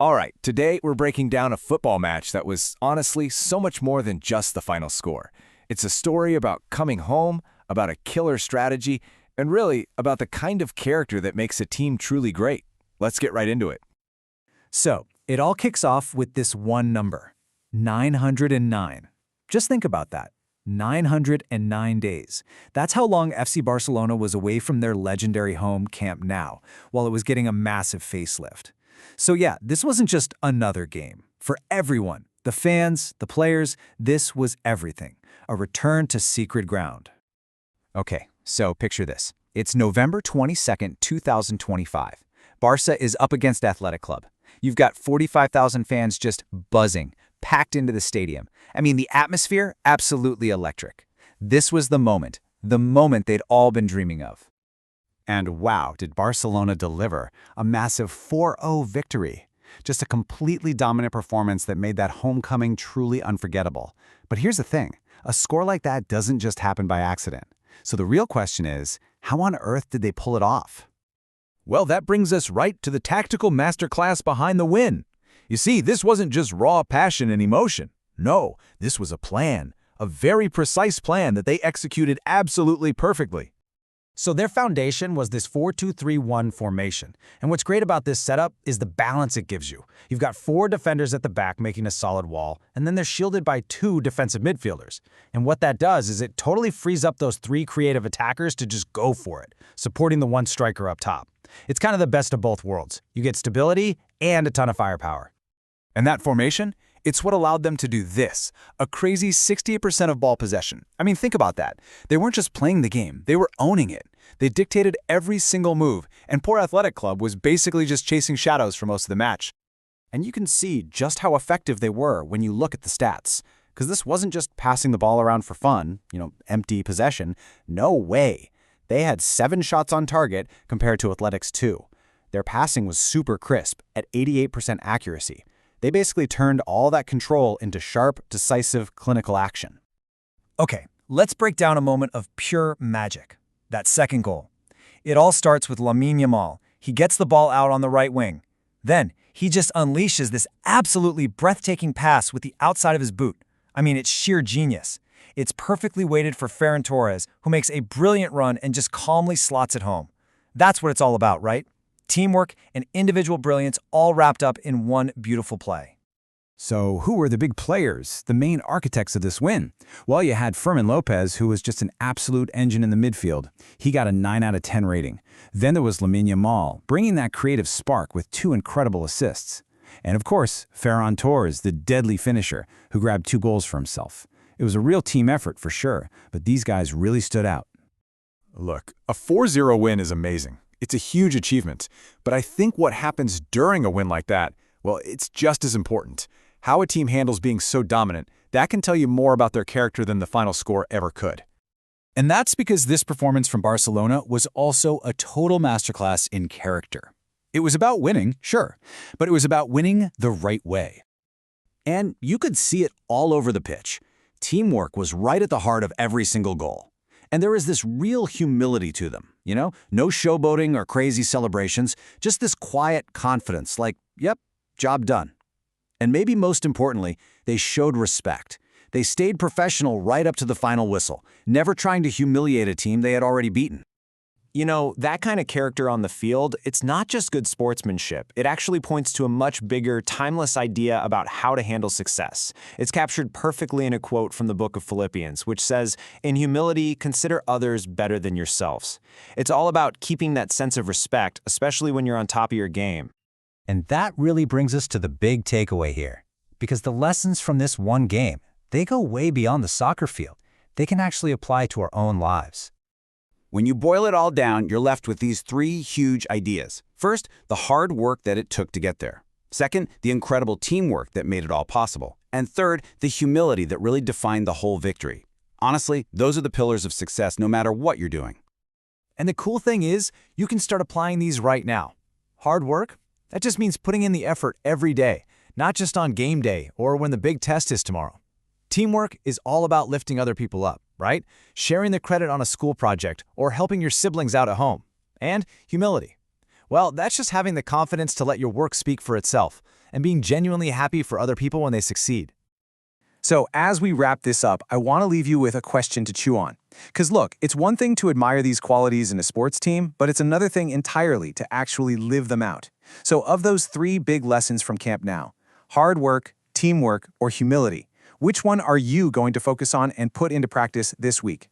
All right, today we're breaking down a football match that was honestly so much more than just the final score. It's a story about coming home, about a killer strategy, and really about the kind of character that makes a team truly great. Let's get right into it. So, it all kicks off with this one number, 909. Just think about that. 909 days. That's how long FC Barcelona was away from their legendary home Camp Nou, while it was getting a massive facelift. So yeah, this wasn't just another game. For everyone, the fans, the players, this was everything. A return to secret ground. Okay, so picture this. It's November 22nd, 2025. Barca is up against Athletic Club. You've got 45,000 fans just buzzing, packed into the stadium. I mean, the atmosphere, absolutely electric. This was the moment they'd all been dreaming of. And wow, did Barcelona deliver a massive 4-0 victory. Just a completely dominant performance that made that homecoming truly unforgettable. But here's the thing, a score like that doesn't just happen by accident. So the real question is, how on earth did they pull it off? Well, that brings us right to the tactical masterclass behind the win. You see, this wasn't just raw passion and emotion. No, this was a plan, a very precise plan that they executed absolutely perfectly. So their foundation was this 4-2-3-1 formation. And what's great about this setup is the balance it gives you. You've got 4 defenders at the back making a solid wall, and then they're shielded by 2 defensive midfielders. And what that does is it totally frees up those 3 creative attackers to just go for it, supporting the 1 striker up top. It's kind of the best of both worlds. You get stability and a ton of firepower. And that formation? It's what allowed them to do this, a crazy 68% of ball possession. I mean, think about that. They weren't just playing the game, they were owning it. They dictated every single move, and poor Athletic Club was basically just chasing shadows for most of the match. And you can see just how effective they were when you look at the stats. Because this wasn't just passing the ball around for fun, empty possession. No way. They had 7 shots on target compared to Athletic's 2. Their passing was super crisp at 88% accuracy. They basically turned all that control into sharp, decisive, clinical action. Okay, let's break down a moment of pure magic. That second goal. It all starts with Lamine Yamal. He gets the ball out on the right wing. Then, he just unleashes this absolutely breathtaking pass with the outside of his boot. I mean, it's sheer genius. It's perfectly weighted for Ferran Torres, who makes a brilliant run and just calmly slots it home. That's what it's all about, right? Teamwork and individual brilliance all wrapped up in one beautiful play. So who were the big players, the main architects of this win? Well, you had Fermin Lopez, who was just an absolute engine in the midfield. He got a 9 out of 10 rating. Then there was Lamine Yamal, bringing that creative spark with 2 incredible assists. And of course, Ferran Torres, the deadly finisher, who grabbed 2 goals for himself. It was a real team effort for sure, but these guys really stood out. Look, a 4-0 win is amazing. It's a huge achievement. But I think what happens during a win like that, well, it's just as important. How a team handles being so dominant, that can tell you more about their character than the final score ever could. And that's because this performance from Barcelona was also a total masterclass in character. It was about winning, sure, but it was about winning the right way. And you could see it all over the pitch. Teamwork was right at the heart of every single goal. And there is this real humility to them, no showboating or crazy celebrations, just this quiet confidence like, yep, job done. And maybe most importantly, they showed respect. They stayed professional right up to the final whistle, never trying to humiliate a team they had already beaten. That kind of character on the field, it's not just good sportsmanship. It actually points to a much bigger, timeless idea about how to handle success. It's captured perfectly in a quote from the book of Philippians, which says, "In humility, consider others better than yourselves." It's all about keeping that sense of respect, especially when you're on top of your game. And that really brings us to the big takeaway here. Because the lessons from this one game, they go way beyond the soccer field. They can actually apply to our own lives. When you boil it all down, you're left with these 3 huge ideas. First, the hard work that it took to get there. Second, the incredible teamwork that made it all possible. And third, the humility that really defined the whole victory. Honestly, those are the pillars of success no matter what you're doing. And the cool thing is, you can start applying these right now. Hard work? That just means putting in the effort every day, not just on game day or when the big test is tomorrow. Teamwork is all about lifting other people up, right? Sharing the credit on a school project or helping your siblings out at home. And humility. Well, that's just having the confidence to let your work speak for itself. and being genuinely happy for other people when they succeed. So as we wrap this up, I want to leave you with a question to chew on. Because look, it's one thing to admire these qualities in a sports team, but it's another thing entirely to actually live them out. So of those 3 big lessons from Camp Now, hard work, teamwork, or humility, which one are you going to focus on and put into practice this week?